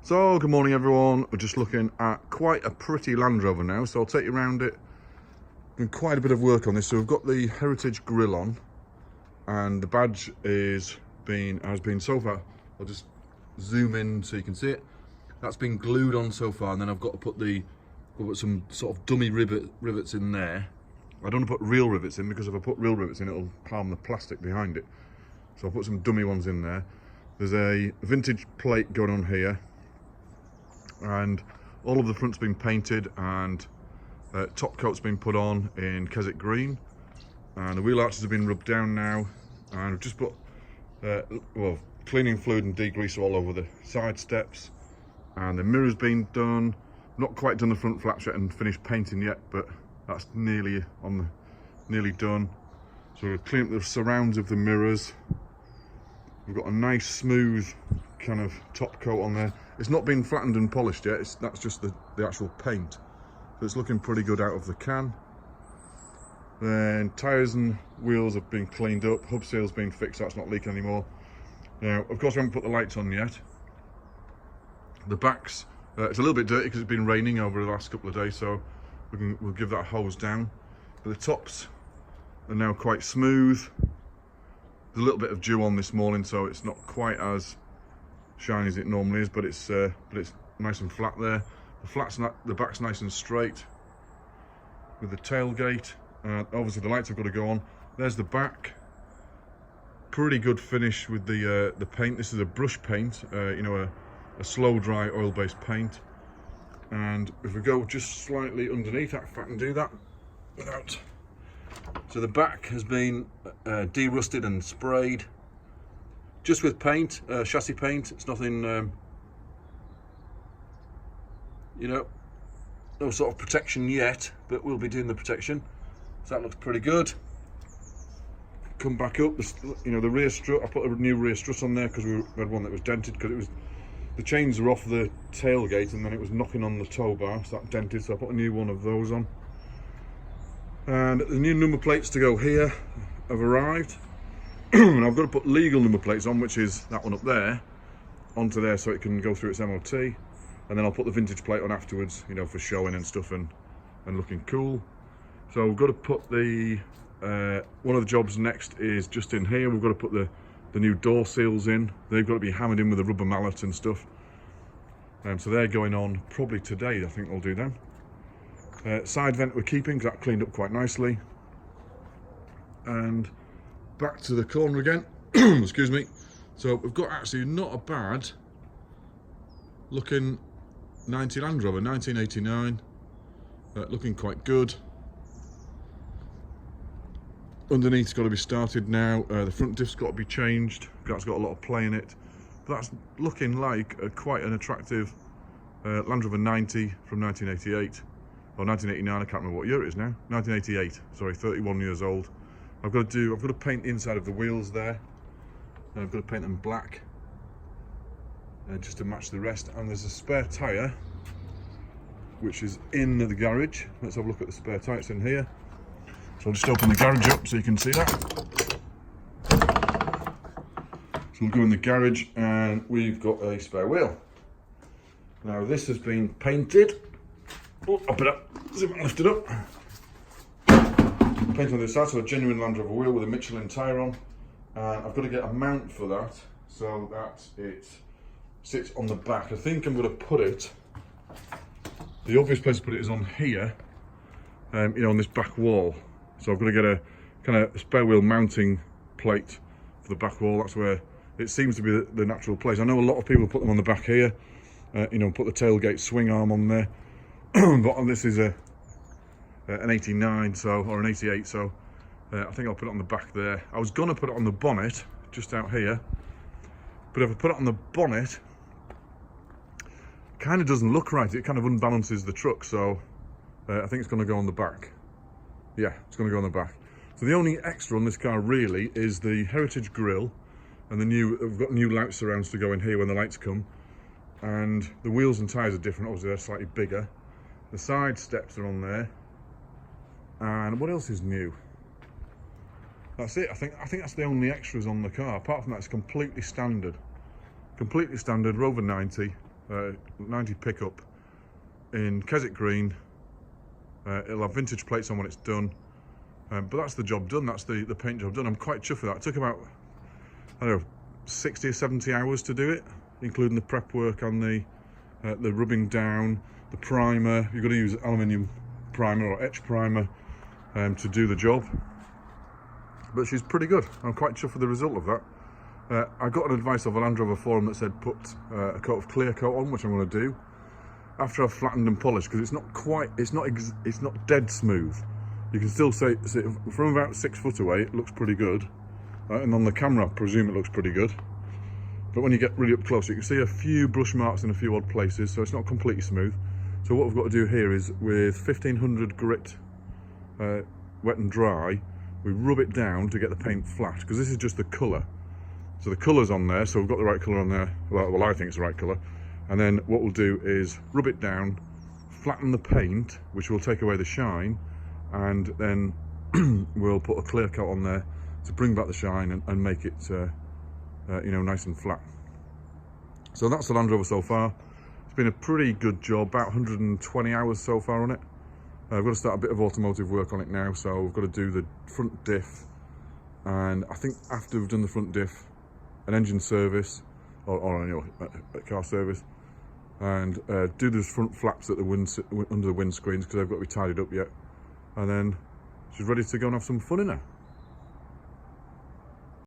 So, good morning everyone. We're just looking at quite a pretty Land Rover now, so I'll take you around it. Done quite a bit of work on this. So we've got the Heritage grille on, and the badge has been so far. I'll just zoom in so you can see it. That's been glued on so far, and then I've got to put some sort of dummy rivets in there. I don't want to put real rivets in, because if I put real rivets in, it'll harm the plastic behind it. So I'll put some dummy ones in there. There's a vintage plate going on here, and all of the front's been painted, and top coat's been put on in Keswick green, and the wheel arches have been rubbed down now, and we've just put cleaning fluid and degreaser all over the side steps, and the mirror's been done. Not quite done the front flaps yet and finished painting yet, but that's nearly done. So we've cleaned up the surrounds of the mirrors. We've got a nice smooth kind of top coat on there. It's not been flattened and polished yet, that's just the actual paint. So it's looking pretty good out of the can. Then tyres and wheels have been cleaned up, hub seal's been fixed, that's not leaking anymore. Now, of course, we haven't put the lights on yet. The backs, it's a little bit dirty because it's been raining over the last couple of days, so we'll give that a hose down. But the tops are now quite smooth. There's a little bit of dew on this morning, so it's not quite as shiny as it normally is, but it's nice and flat there. The back's nice and straight with the tailgate. Obviously the lights have got to go on. There's the back. Pretty good finish with the paint. This is a brush paint, a slow dry oil-based paint. And if we go just slightly underneath, if I can do that without. So the back has been de-rusted and sprayed, just with paint, chassis paint. It's nothing, no sort of protection yet, but we'll be doing the protection. So that looks pretty good. Come back up, the rear strut. I put a new rear strut on there because we had one that was dented, because the chains are off the tailgate and then it was knocking on the tow bar, so that dented. So I put a new one of those on. And the new number plates to go here have arrived. And I've got to put legal number plates on, which is that one up there, onto there so it can go through its MOT. And then I'll put the vintage plate on afterwards, for showing and stuff and looking cool. So we've got to put one of the jobs next is just in here. We've got to put the new door seals in. They've got to be hammered in with a rubber mallet and stuff. So they're going on probably today, I think they'll do them. Side vent we're keeping, because that cleaned up quite nicely. And back to the corner again. Excuse me. So we've got actually not a bad looking 90 Land Rover, 1989. Looking quite good. Underneath's got to be started now. The front diff's got to be changed. That's got a lot of play in it. But that's looking like quite an attractive Land Rover 90 from 1988. Or 1989, I can't remember what year it is now. 1988, sorry, 31 years old. I've got to paint the inside of the wheels there. And I've got to paint them black, just to match the rest. And there's a spare tyre, which is in the garage. Let's have a look at the spare tyre, it's in here. So I'll just open the garage up so you can see that. So we'll go in the garage and we've got a spare wheel. Now this has been painted. Oh, I'll put it up, lift it up. Paint on the side, so a genuine Land Rover wheel with a Michelin tyre on. And I've got to get a mount for that, so that it sits on the back. I think I'm going to put it, the obvious place to put it is on here, on this back wall. So I've got to get a kind of spare wheel mounting plate for the back wall. That's where it seems to be the natural place. I know a lot of people put them on the back here, put the tailgate swing arm on there. But this is an 89, or an 88, so I think I'll put it on the back there. I was going to put it on the bonnet, just out here, but if I put it on the bonnet, it kind of doesn't look right. It kind of unbalances the truck, so I think it's going to go on the back. Yeah, it's going to go on the back. So the only extra on this car really is the Heritage grille, and we've got new light surrounds to go in here when the lights come, and the wheels and tyres are different. Obviously they're slightly bigger. The side steps are on there, and what else is new? That's it. I think that's the only extras on the car. Apart from that, it's completely standard Rover 90 90 pickup in Keswick Green. It'll have vintage plates on when it's done. But that's the job done, that's the paint job done. I'm quite chuffed with that. It took about, I don't know, 60 or 70 hours to do it, including the prep work on the rubbing down, the primer. You've got to use aluminium primer or etch primer to do the job. But she's pretty good. I'm quite chuffed with the result of that. I got an advice of a Landrover forum that said put a coat of clear coat on, which I'm going to do after I've flattened and polished, because it's not dead smooth. You can still say from about 6 foot away it looks pretty good, and on the camera I presume it looks pretty good. But when you get really up close, you can see a few brush marks in a few odd places, so it's not completely smooth. So what we've got to do here is, with 1500 grit wet and dry, we rub it down to get the paint flat, because this is just the colour. So the colour's on there, so we've got the right colour on there. Well, I think it's the right colour. And then what we'll do is rub it down, flatten the paint, which will take away the shine, and then we'll put a clear coat on there to bring back the shine and make it you know, nice and flat. So that's the Land Rover so far. It's been a pretty good job, about 120 hours so far on it. I've got to start a bit of automotive work on it now, so we've got to do the front diff, and I think after we've done the front diff, an engine service or you know, a car service, and do those front flaps at the under the windscreens, because they've got to be tidied up yet, and then she's ready to go and have some fun in her.